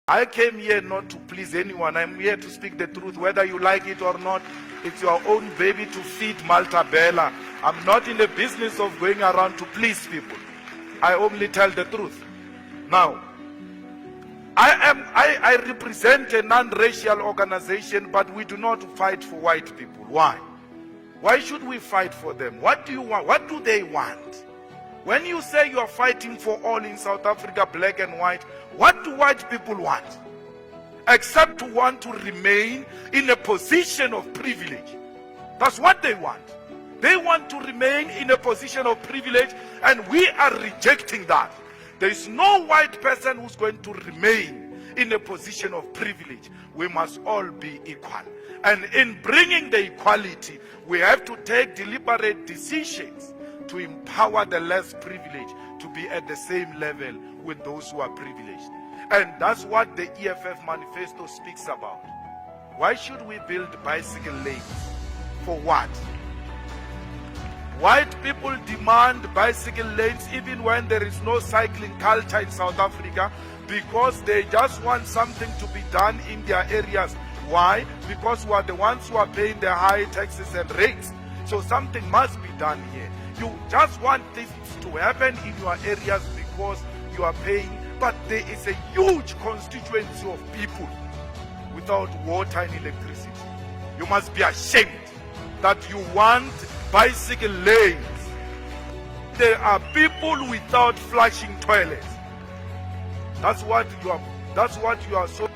I came here not to please anyone. I'm here to speak the truth, whether you like it or not. It's your own baby to feed Malta Bella. I'm not in the business of going around to please people. I only tell the truth. Now, I represent a non-racial organization, but we do not fight for white people. Why? Why should we fight for them? What do you want? What do they want? When you say you are fighting for all in South Africa, black and white, what do white people want? Except to want to remain in a position of privilege. That's what they want. They want to remain in a position of privilege, and we are rejecting that. There is no white person who's going to remain in a position of privilege. We must all be equal. And in bringing the equality, we have to take deliberate decisions to empower the less privileged to be at the same level with those who are privileged. And that's what the EFF manifesto speaks about. Why should we build bicycle lanes? For what? White people demand bicycle lanes even when there is no cycling culture in South Africa, because they just want something to be done in their areas. Why? Because we are the ones who are paying the high taxes and rates. So something must be done here. You just want this to happen in your areas because you are paying, but there is a huge constituency of people without water and electricity. You must be ashamed that you want bicycle lanes. There are people without flushing toilets. That's what you are so.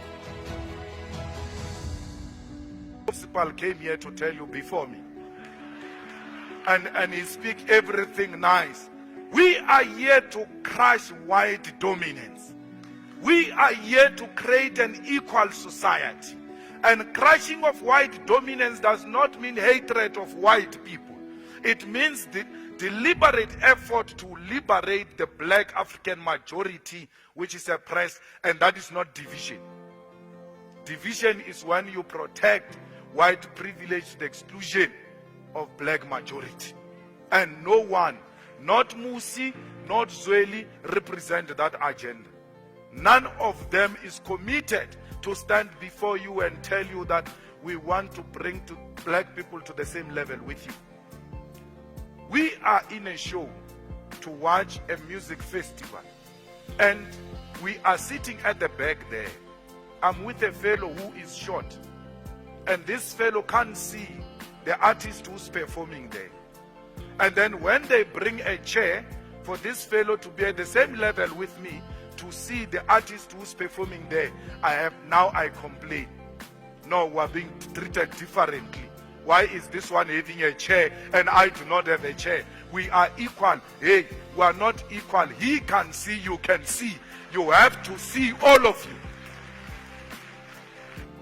Principal came here to tell you before me. And he speak everything nice. We are here to crush white dominance. We are here to create an equal society. And crushing of white dominance does not mean hatred of white people. It means the deliberate effort to liberate the black African majority, which is oppressed, and that is not division. Division is when you protect white privilege to the exclusion of black majority. And no one, not Musi, not Zweli, represent that agenda. None of them is committed to stand before you and tell you that we want to bring to black people to the same level with you. We are in a show to watch a music festival, and we are sitting at the back there. I'm with a fellow who is short, and this fellow can't see the artist who's performing there. And then when they bring a chair for this fellow to be at the same level with me to see the artist who's performing there, I complain. No, we're being treated differently. Why is this one having a chair and I do not have a chair? We are equal. Hey, we are not equal. He can see, you can see. You have to see, all of you.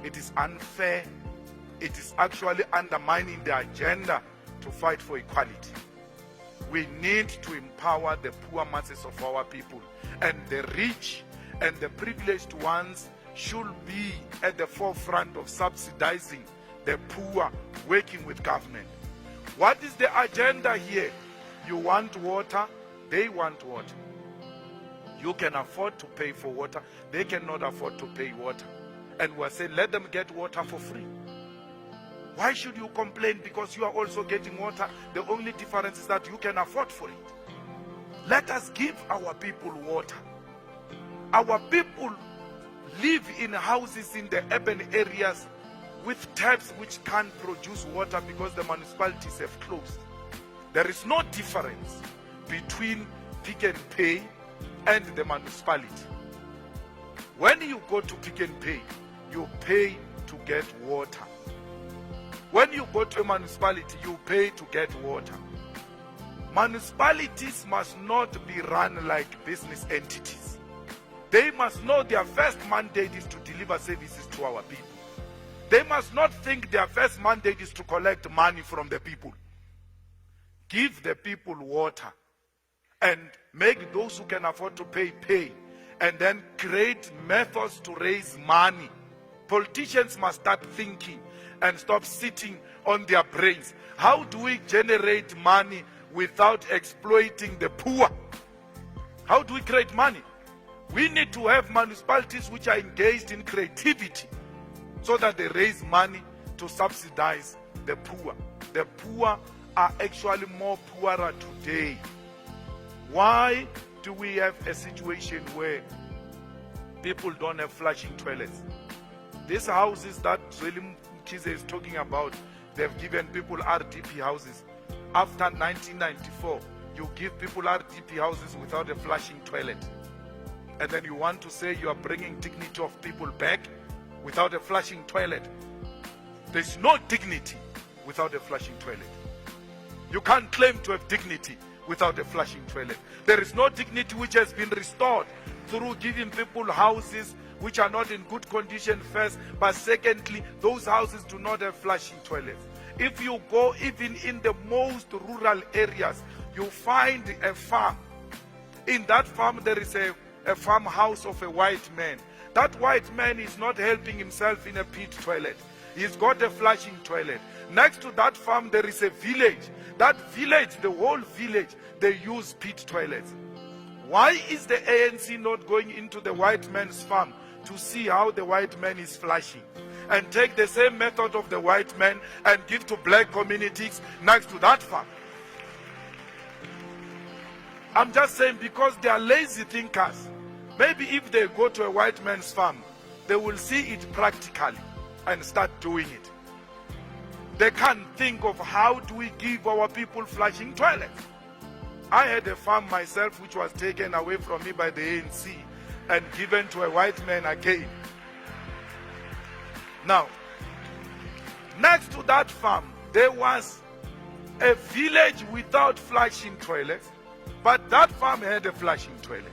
It is unfair. It is actually undermining the agenda to fight for equality. We need to empower the poor masses of our people, and the rich and the privileged ones should be at the forefront of subsidizing the poor, working with government. What is the agenda here? You want water, they want water. You can afford to pay for water, they cannot afford to pay water. And we're saying let them get water for free. Why should you complain because you are also getting water? The only difference is that you can afford for it. Let us give our people water. Our people live in houses in the urban areas with taps which can't produce water because the municipalities have closed. There is no difference between Pick n Pay and the municipality. When you go to Pick n Pay, you pay to get water. When you go to a municipality, you pay to get water. Municipalities must not be run like business entities. They must know their first mandate is to deliver services to our people. They must not think their first mandate is to collect money from the people. Give the people water and make those who can afford to pay, pay. And then create methods to raise money. Politicians must start thinking and stop sitting on their brains. How do we generate money without exploiting the poor? How do we create money? We need to have municipalities which are engaged in creativity so that they raise money to subsidize the poor. The poor are actually more poorer today. Why do we have a situation where people don't have flushing toilets? These houses that Julius is talking about, they've given people RDP houses. After 1994, you give people RDP houses without a flushing toilet. And then you want to say you are bringing dignity of people back without a flushing toilet. There's no dignity without a flushing toilet. You can't claim to have dignity without a flushing toilet. There is no dignity which has been restored through giving people houses which are not in good condition first, but secondly, those houses do not have flushing toilets. If you go even in the most rural areas, you find a farm. In that farm, there is a farmhouse of a white man. That white man is not helping himself in a pit toilet. He's got a flushing toilet. Next to that farm, there is a village. That village, the whole village, they use pit toilets. Why is the ANC not going into the white man's farm to see how the white man is flushing? And take the same method of the white man and give to black communities next to that farm. I'm just saying, because they are lazy thinkers. Maybe if they go to a white man's farm, they will see it practically and start doing it. They can't think of how do we give our people flushing toilets. I had a farm myself which was taken away from me by the ANC and given to a white man again. Now, next to that farm, there was a village without flushing toilets, but that farm had a flushing toilet.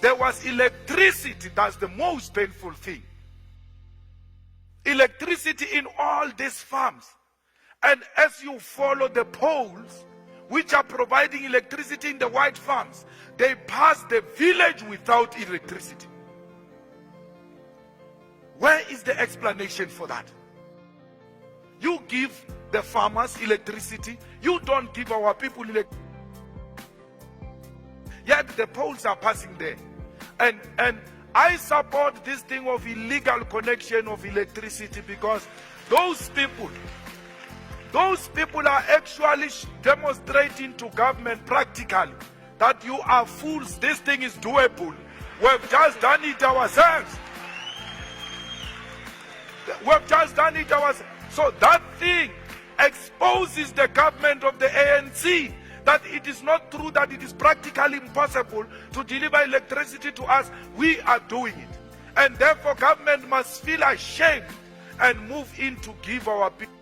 There was electricity. That's the most painful thing. Electricity in all these farms. And as you follow the poles which are providing electricity in the white farms, they pass the village without electricity. Where is the explanation for that? You give the farmers electricity, you don't give our people electricity. Yet the poles are passing there. And I support this thing of illegal connection of electricity, because those people are actually demonstrating to government practically that you are fools. This thing is doable. We've just done it ourselves. We've just done it ourselves. So that thing exposes the government of the ANC that it is not true, that it is practically impossible to deliver electricity to us. We are doing it. And therefore government must feel ashamed and move in to give our people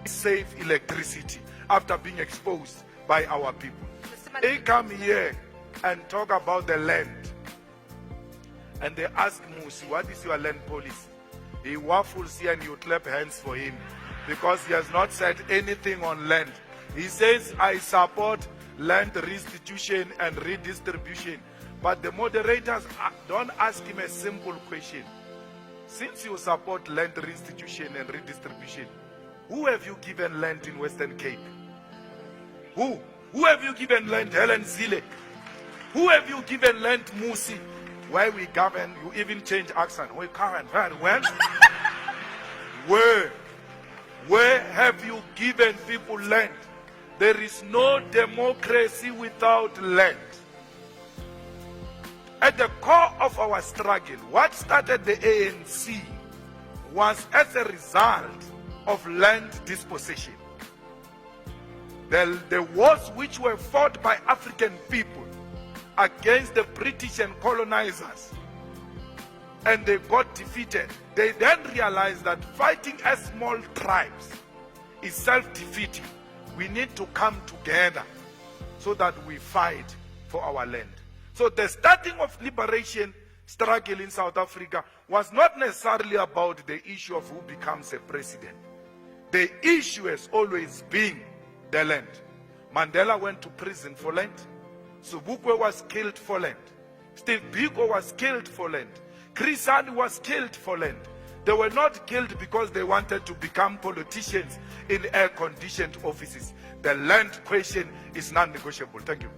safe electricity after being exposed by our people. They come here and talk about the land. And they ask Musi, what is your land policy? He waffles here and you clap hands for him, because he has not said anything on land. He says, I support land restitution and redistribution. But the moderators don't ask him a simple question. Since you support land restitution and redistribution, who have you given land in Western Cape? Who? Who have you given land? Helen Zille. Who have you given land? Musi. Where we govern, you even change accent. We govern. When? Where have you given people land? There is no democracy without land. At the core of our struggle, what started the ANC was as a result of land dispossession. The wars which were fought by African people against the British and colonizers, and they got defeated. They then realized that fighting as small tribes is self-defeating. We need to come together so that we fight for our land. So the starting of liberation struggle in South Africa was not necessarily about the issue of who becomes a president. The issue has always been the land. Mandela went to prison for land. Sobukwe was killed for land. Steve Biko was killed for land. Chris Hani was killed for land. They were not killed because they wanted to become politicians in air-conditioned offices. The land question is non-negotiable. Thank you.